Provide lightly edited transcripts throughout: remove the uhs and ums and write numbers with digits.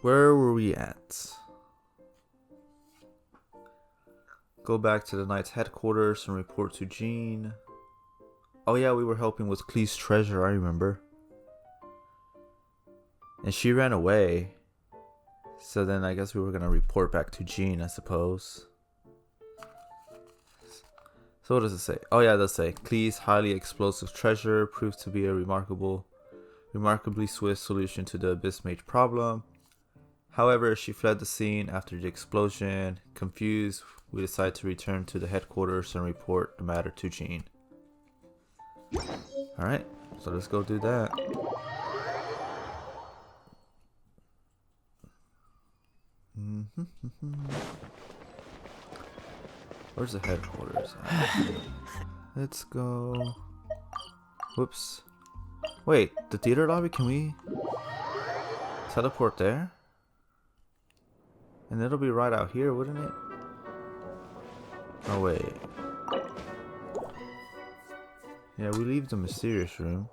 Where were we at? Go back to the knight's headquarters and report to Jean. Oh yeah, we were helping with Clee's treasure, I remember. And she ran away. So then I guess we were gonna report back to Jean, I suppose. So what does it say? Oh yeah, it does say Clee's highly explosive treasure proved to be a remarkably swift solution to the Abyss Mage problem. However, she fled the scene after the explosion. Confused, we decide to return to the headquarters and report the matter to Jean. Alright, so let's go do that. Where's the headquarters? Let's go. Whoops. Wait, the theater lobby? Can we teleport there? And it'll be right out here, wouldn't it? Oh wait. Yeah, we leave the mysterious room.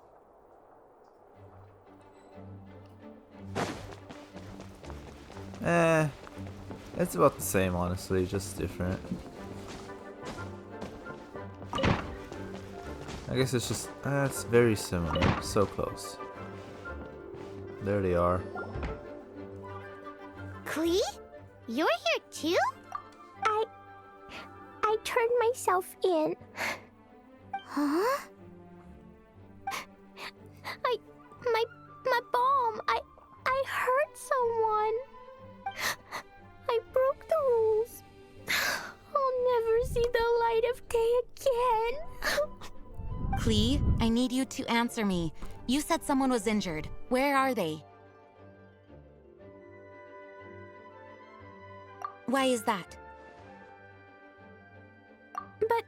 It's about the same, honestly, just different. I guess it's just, it's very similar. So close. There they are. Clee? You're here too? I turned myself in. Huh? My bomb. I hurt someone. I broke the rules. I'll never see the light of day again. Clee, I need you to answer me. You said someone was injured. Where are they? Why is that? But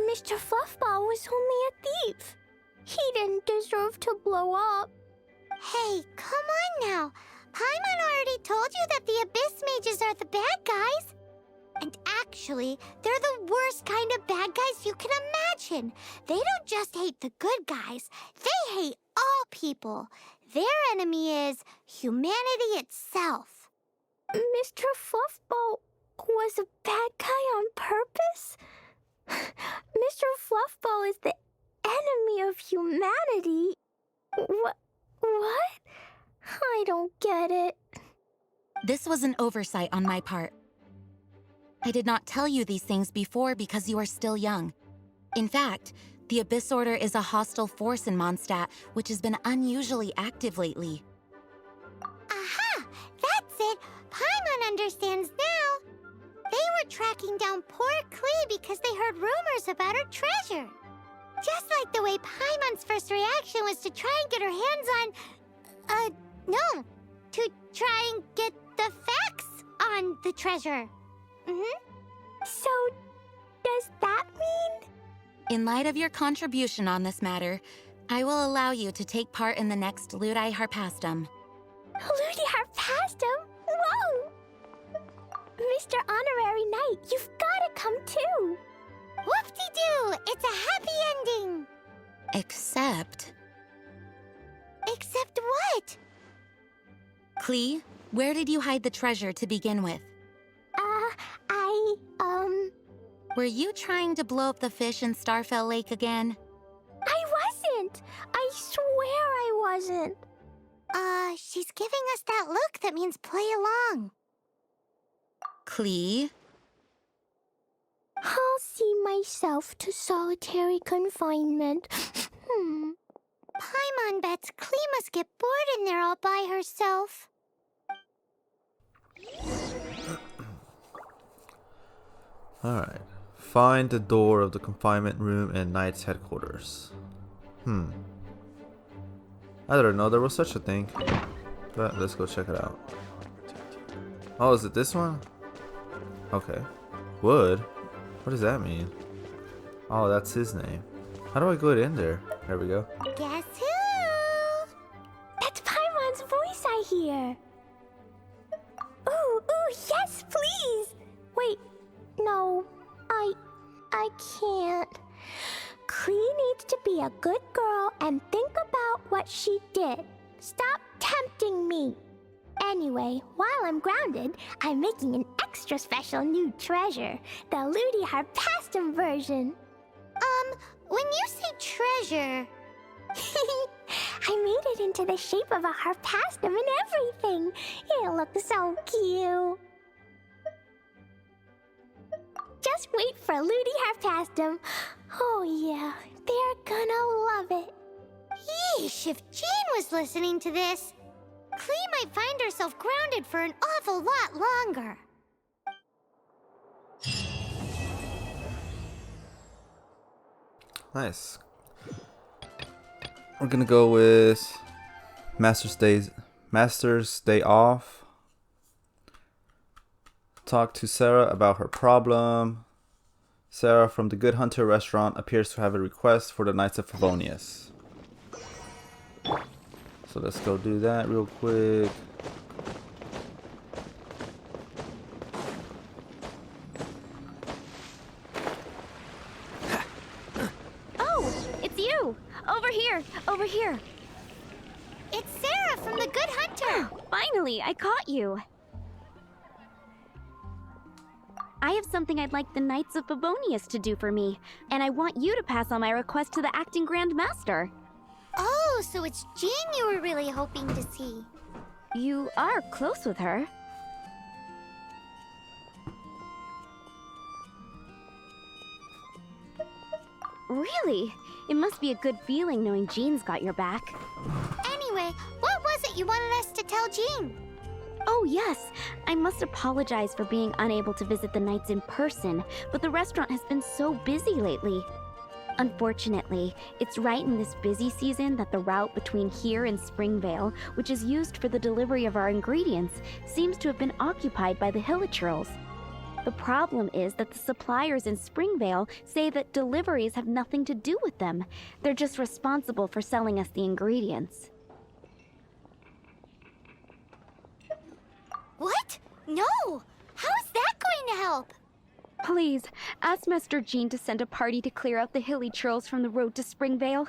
Mr. Fluffball was only a thief. He didn't deserve to blow up. Hey, come on now. Paimon already told you that the Abyss Mages are the bad guys. And actually, they're the worst kind of bad guys you can imagine. They don't just hate the good guys. They hate all people. Their enemy is humanity itself. Mr. Fluffball was a bad guy on purpose? Mr. Fluffball is the enemy of humanity. What? I don't get it. This was an oversight on my part. I did not tell you these things before because you are still young. In fact, the Abyss Order is a hostile force in Mondstadt, which has been unusually active lately. Aha! That's it! Paimon understands now. They were tracking down poor Clee because they heard rumors about her treasure. Just like the way Paimon's first reaction was to try and get her hands on... no. To try and get the facts on the treasure. So, does that mean... In light of your contribution on this matter, I will allow you to take part in the next Ludi Harpastum. Ludi Harpastum? Whoa! Mr. Honorary Knight, you've gotta come too! Whoop-de-doo! It's a happy ending! Except what? Clee, where did you hide the treasure to begin with? Were you trying to blow up the fish in Starfell Lake again? I wasn't! I swear I wasn't! She's giving us that look that means play along. Clee? I'll see myself to solitary confinement. Paimon bets Clee must get bored in there all by herself. Alright. Find the door of the confinement room in Knight's headquarters. I don't know there was such a thing. But let's go check it out. Oh, is it this one? Okay. Wood? What does that mean? Oh, that's his name. How do I get in there? There we go. Guess who? That's Paimon's voice I hear. Ooh, yes, please. Wait, no, I can't. Clee needs to be a good girl and think about what she did. Stop tempting me. Anyway, while I'm grounded, I'm making an extra special new treasure, the Ludi Harpastum version. When you say treasure... I made it into the shape of a harpastum and everything. It looks so cute. Just wait for Ludi Harpastum. Oh yeah, they're gonna love it. Yeesh, if Jean was listening to this, Klee might find herself grounded for an awful lot longer. Nice. We're gonna go with Master's Day Off. Talk to Sarah about her problem. Sarah from the Good Hunter restaurant appears to have a request for the Knights of Favonius. So let's go do that real quick. Oh, it's you! Over here! It's Sarah from the Good Hunter! Finally, I caught you! I have something I'd like the Knights of Favonius to do for me, and I want you to pass on my request to the acting Grand Master. Oh, so it's Jean you were really hoping to see. You are close with her. Really? It must be a good feeling knowing Jean's got your back. Anyway, what was it you wanted us to tell Jean? Oh yes, I must apologize for being unable to visit the Knights in person, but the restaurant has been so busy lately. Unfortunately, it's right in this busy season that the route between here and Springvale, which is used for the delivery of our ingredients, seems to have been occupied by the Hilichurls. The problem is that the suppliers in Springvale say that deliveries have nothing to do with them. They're just responsible for selling us the ingredients. What? No! How is that going to help? Please, ask Master Jean to send a party to clear out the Hilichurls from the road to Springvale.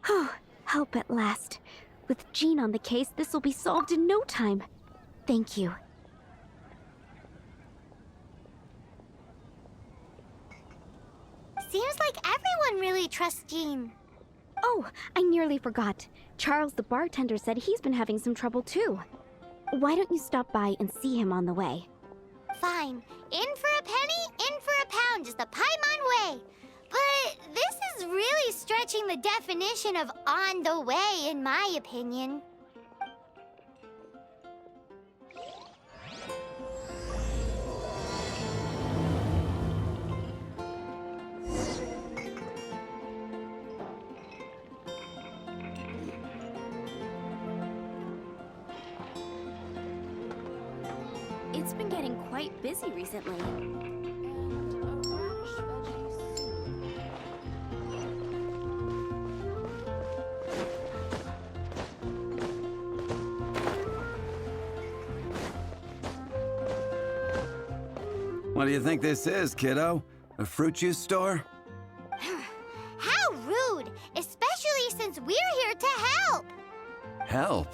Oh, help at last. With Jean on the case, this will be solved in no time. Thank you. Seems like everyone really trusts Jean. Oh, I nearly forgot. Charles the bartender said he's been having some trouble too. Why don't you stop by and see him on the way? Fine. In for a penny, in for a pound is the Paimon way. But this is really stretching the definition of on the way, in my opinion. It's been getting quite busy recently. What do you think this is, kiddo? A fruit juice store? How rude! Especially since we're here to help! Help?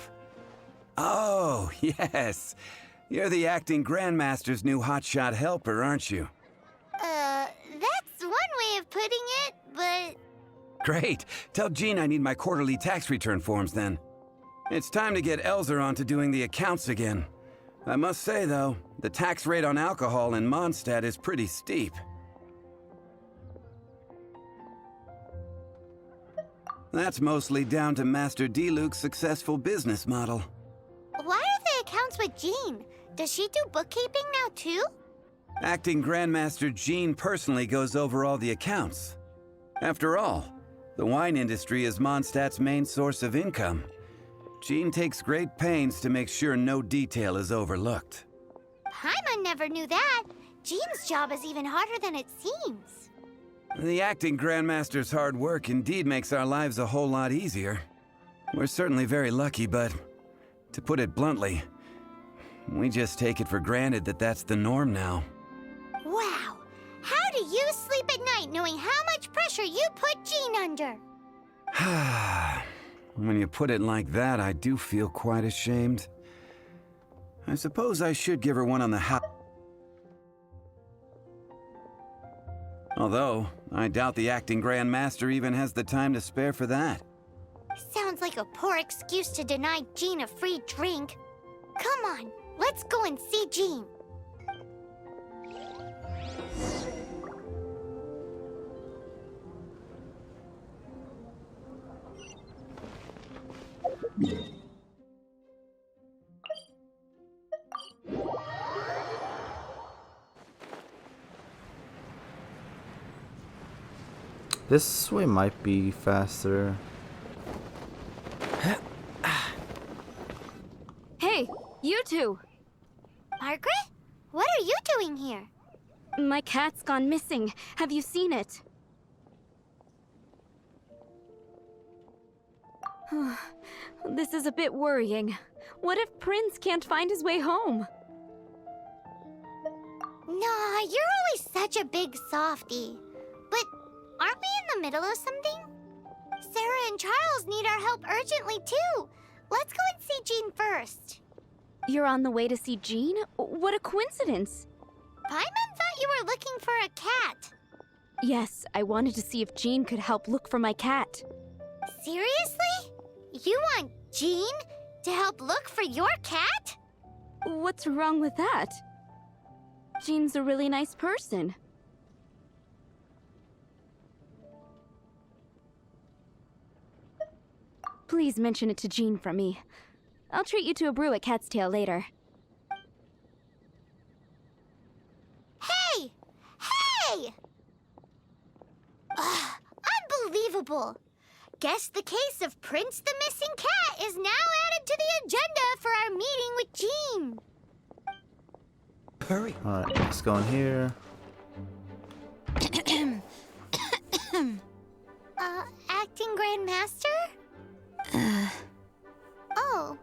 Oh, yes. You're the acting Grandmaster's new hotshot helper, aren't you? That's one way of putting it, but... Great. Tell Jean I need my quarterly tax return forms then. It's time to get Elzer on to doing the accounts again. I must say, though, the tax rate on alcohol in Mondstadt is pretty steep. That's mostly down to Master D-Luke's successful business model. Why are the accounts with Jean? Does she do bookkeeping now, too? Acting Grandmaster Jean personally goes over all the accounts. After all, the wine industry is Mondstadt's main source of income. Jean takes great pains to make sure no detail is overlooked. Paimon never knew that. Jean's job is even harder than it seems. The acting Grandmaster's hard work indeed makes our lives a whole lot easier. We're certainly very lucky, but to put it bluntly, we just take it for granted that that's the norm now. Wow. How do you sleep at night knowing how much pressure you put Jean under? When you put it like that, I do feel quite ashamed. I suppose I should give her one on the house. Although, I doubt the acting Grand Master even has the time to spare for that. Sounds like a poor excuse to deny Jean a free drink. Come on, let's go and see Jean. This way might be faster. Hey, you two! Margaret? What are you doing here? My cat's gone missing. Have you seen it? This is a bit worrying. What if Prince can't find his way home? Nah, you're always such a big softie. But aren't we in the middle of something? Sarah and Charles need our help urgently, too. Let's go and see Jean first. You're on the way to see Jean? What a coincidence! Paimon thought you were looking for a cat. Yes, I wanted to see if Jean could help look for my cat. Seriously? You want Jean to help look for your cat? What's wrong with that? Jean's a really nice person. Please mention it to Jean from me. I'll treat you to a brew at Cat's Tail later. Hey! Hey! Ugh, unbelievable! Guess the case of Prince the Missing Cat is now added to the agenda for our meeting with Jean. Hurry. Alright, let's go in here. Acting Grand Master? Oh,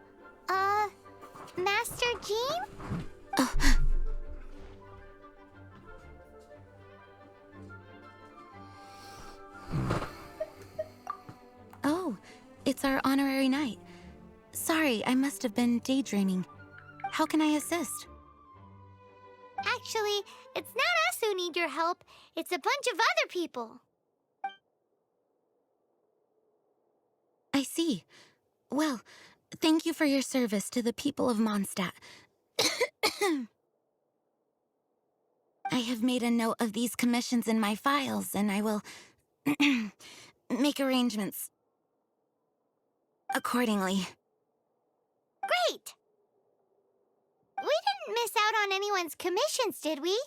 Master Jean? Oh, it's our honorary knight. Sorry, I must have been daydreaming. How can I assist? Actually, it's not us who need your help. It's a bunch of other people. I see. Well, thank you for your service to the people of Mondstadt. I have made a note of these commissions in my files, and I will make arrangements accordingly. Great! We didn't miss out on anyone's commissions, did we?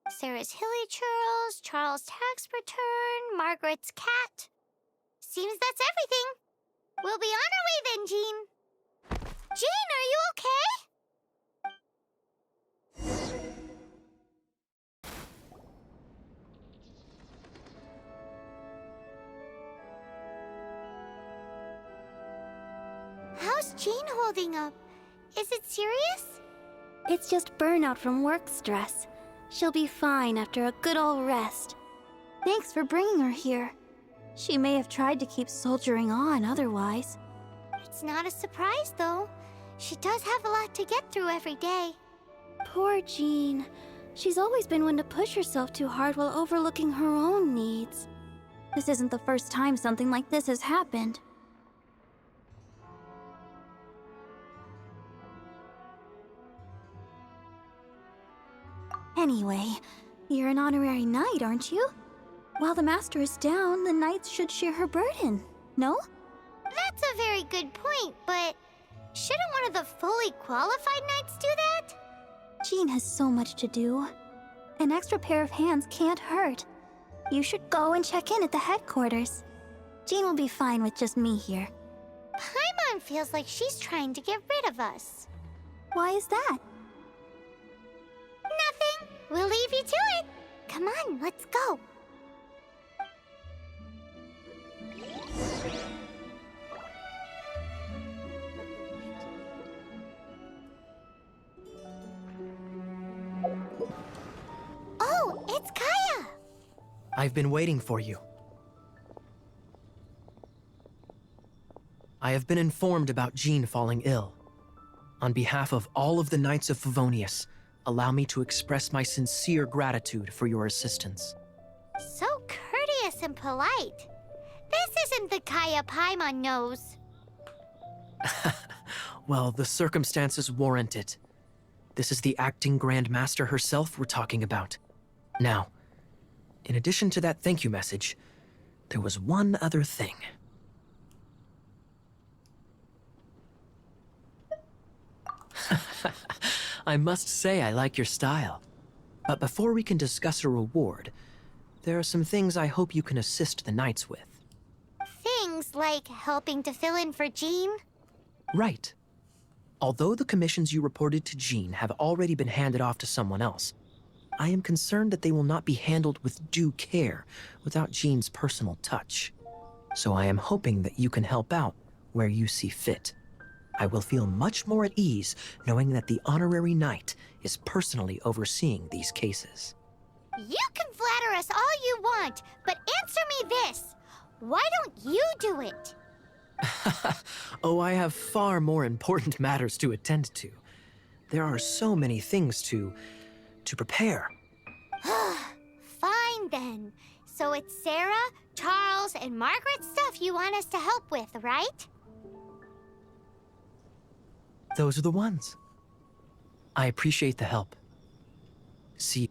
Sarah's Hilly Churls, Charles' tax return, Margaret's cat. Seems that's everything. We'll be on our way then, Jean. Jean, are you okay? How's Jean holding up? Is it serious? It's just burnout from work stress. She'll be fine after a good old rest. Thanks for bringing her here. She may have tried to keep soldiering on otherwise. It's not a surprise, though. She does have a lot to get through every day. Poor Jean. She's always been one to push herself too hard while overlooking her own needs. This isn't the first time something like this has happened. Anyway, you're an honorary knight, aren't you? While the master is down, the knights should share her burden, no? That's a very good point, but shouldn't one of the fully qualified knights do that? Jean has so much to do. An extra pair of hands can't hurt. You should go and check in at the headquarters. Jean will be fine with just me here. Paimon feels like she's trying to get rid of us. Why is that? Nothing. We'll leave you to it. Come on, let's go. Oh, it's Kaya. I've been waiting for you. I have been informed about Jean falling ill. On behalf of all of the Knights of Favonius, allow me to express my sincere gratitude for your assistance. So courteous and polite. This isn't the Kaya Paimon knows. Well, the circumstances warrant it. This is the acting Grand Master herself we're talking about. Now, in addition to that thank you message, there was one other thing. I must say I like your style. But before we can discuss a reward, there are some things I hope you can assist the Knights with. Things like helping to fill in for Jean? Right. Although the commissions you reported to Jean have already been handed off to someone else, I am concerned that they will not be handled with due care without Jean's personal touch. So I am hoping that you can help out where you see fit. I will feel much more at ease knowing that the honorary knight is personally overseeing these cases. You can flatter us all you want, but answer me this. Why don't you do it? Oh, I have far more important matters to attend to. There are so many things to prepare. Fine then. So it's Sarah, Charles, and Margaret's stuff you want us to help with, right? Those are the ones. I appreciate the help. See